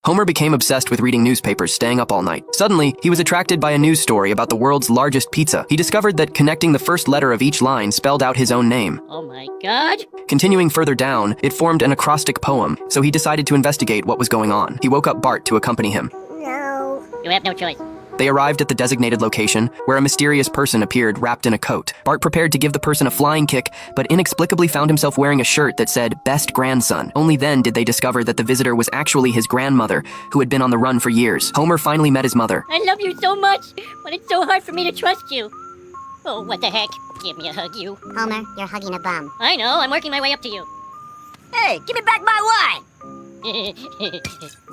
Homer became obsessed with reading newspapers, staying up all night. Suddenly, he was attracted by a news story about the world's largest pizza. He discovered that connecting the first letter of each line spelled out his own name. Oh my God! Continuing further down, it formed an acrostic poem, so he decided to investigate what was going on. He woke up Bart to accompany him. No. You have no choice. They arrived at the designated location, where a mysterious person appeared wrapped in a coat. Bart prepared to give the person a flying kick, but inexplicably found himself wearing a shirt that said, "Best Grandson." Only then did they discover that the visitor was actually his grandmother, who had been on the run for years. Homer finally met his mother. I love you so much, but it's so hard for me to trust you. Oh, what the heck? Give me a hug, you. Homer, you're hugging a bum. I know, I'm working my way up to you. Hey, give me back my wine!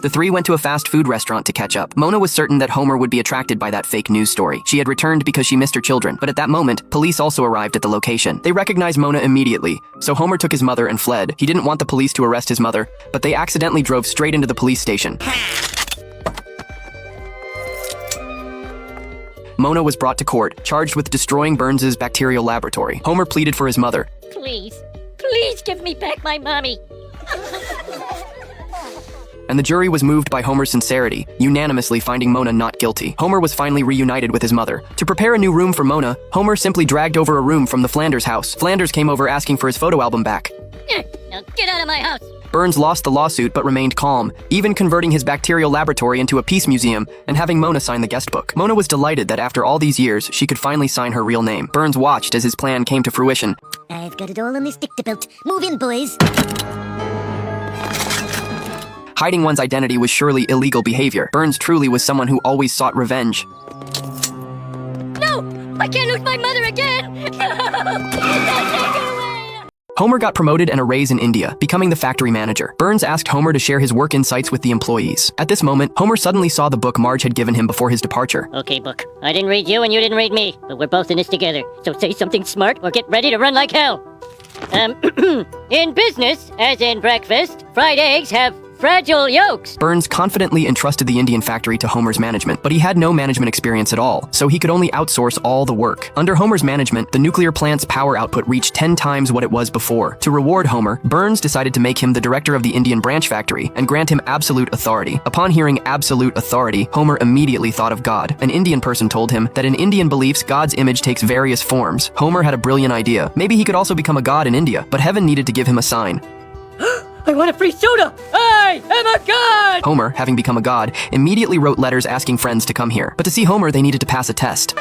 The three went to a fast food restaurant to catch up. Mona was certain that Homer would be attracted by that fake news story. She had returned because she missed her children, but at that moment, police also arrived at the location. They recognized Mona immediately, so Homer took his mother and fled. He didn't want the police to arrest his mother, but they accidentally drove straight into the police station. Mona was brought to court, charged with destroying Burns's bacterial laboratory. Homer pleaded for his mother. Please, please give me back my mommy. And the jury was moved by Homer's sincerity, unanimously finding Mona not guilty. Homer was finally reunited with his mother. To prepare a new room for Mona, Homer simply dragged over a room from the Flanders house. Flanders came over asking for his photo album back. Now get out of my house. Burns lost the lawsuit but remained calm, even converting his bacterial laboratory into a peace museum and having Mona sign the guest book. Mona was delighted that after all these years, she could finally sign her real name. Burns watched as his plan came to fruition. I've got it all on this dictapult. Move in, boys. Hiding one's identity was surely illegal behavior. Burns truly was someone who always sought revenge. No! I can't lose my mother again! No! Take her away! Homer got promoted and a raise in India, becoming the factory manager. Burns asked Homer to share his work insights with the employees. At this moment, Homer suddenly saw the book Marge had given him before his departure. Okay, book. I didn't read you and you didn't read me, but we're both in this together. So say something smart or get ready to run like hell. In business, as in breakfast, fried eggs have fragile yolks. Burns confidently entrusted the Indian factory to Homer's management, but he had no management experience at all, so he could only outsource all the work. Under Homer's management, the nuclear plant's power output reached 10 times what it was before. To reward Homer, Burns decided to make him the director of the Indian branch factory and grant him absolute authority. Upon hearing absolute authority, Homer immediately thought of God. An Indian person told him that in Indian beliefs, God's image takes various forms. Homer had a brilliant idea. Maybe he could also become a god in India, but heaven needed to give him a sign. I want a free soda! I am a god! Homer, having become a god, immediately wrote letters asking friends to come here. But to see Homer, they needed to pass a test.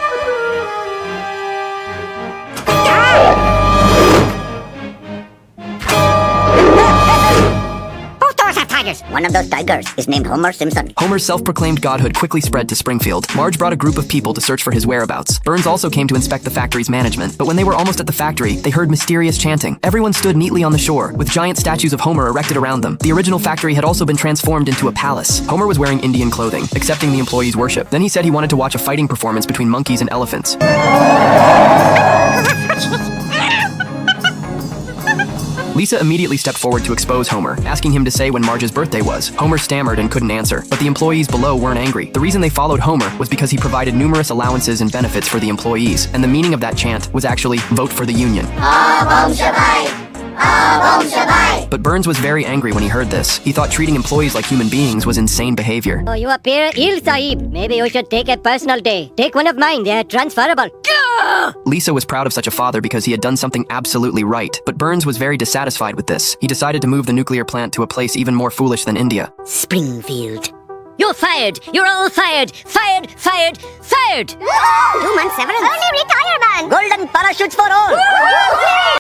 Both doors have tigers. One of those tigers is named Homer Simpson. Homer's self-proclaimed godhood quickly spread to Springfield. Marge brought a group of people to search for his whereabouts. Burns also came to inspect the factory's management, but when they were almost at the factory, they heard mysterious chanting. Everyone stood neatly on the shore, with giant statues of Homer erected around them. The original factory had also been transformed into a palace. Homer was wearing Indian clothing, accepting the employees' worship. Then he said he wanted to watch a fighting performance between monkeys and elephants. Lisa immediately stepped forward to expose Homer, asking him to say when Marge's birthday was. Homer stammered and couldn't answer, but the employees below weren't angry. The reason they followed Homer was because he provided numerous allowances and benefits for the employees, and the meaning of that chant was actually, "Vote for the union." But Burns was very angry when he heard this. He thought treating employees like human beings was insane behavior. Oh, you appear ill, Sahib. Maybe you should take a personal day. Take one of mine, they're transferable. Lisa was proud of such a father because he had done something absolutely right, but Burns was very dissatisfied with this. He decided to move the nuclear plant to a place even more foolish than India. Springfield. You're fired! You're all fired! Fired! Fired! Fired! 2 months severance. Only retirement. Golden parachutes for all.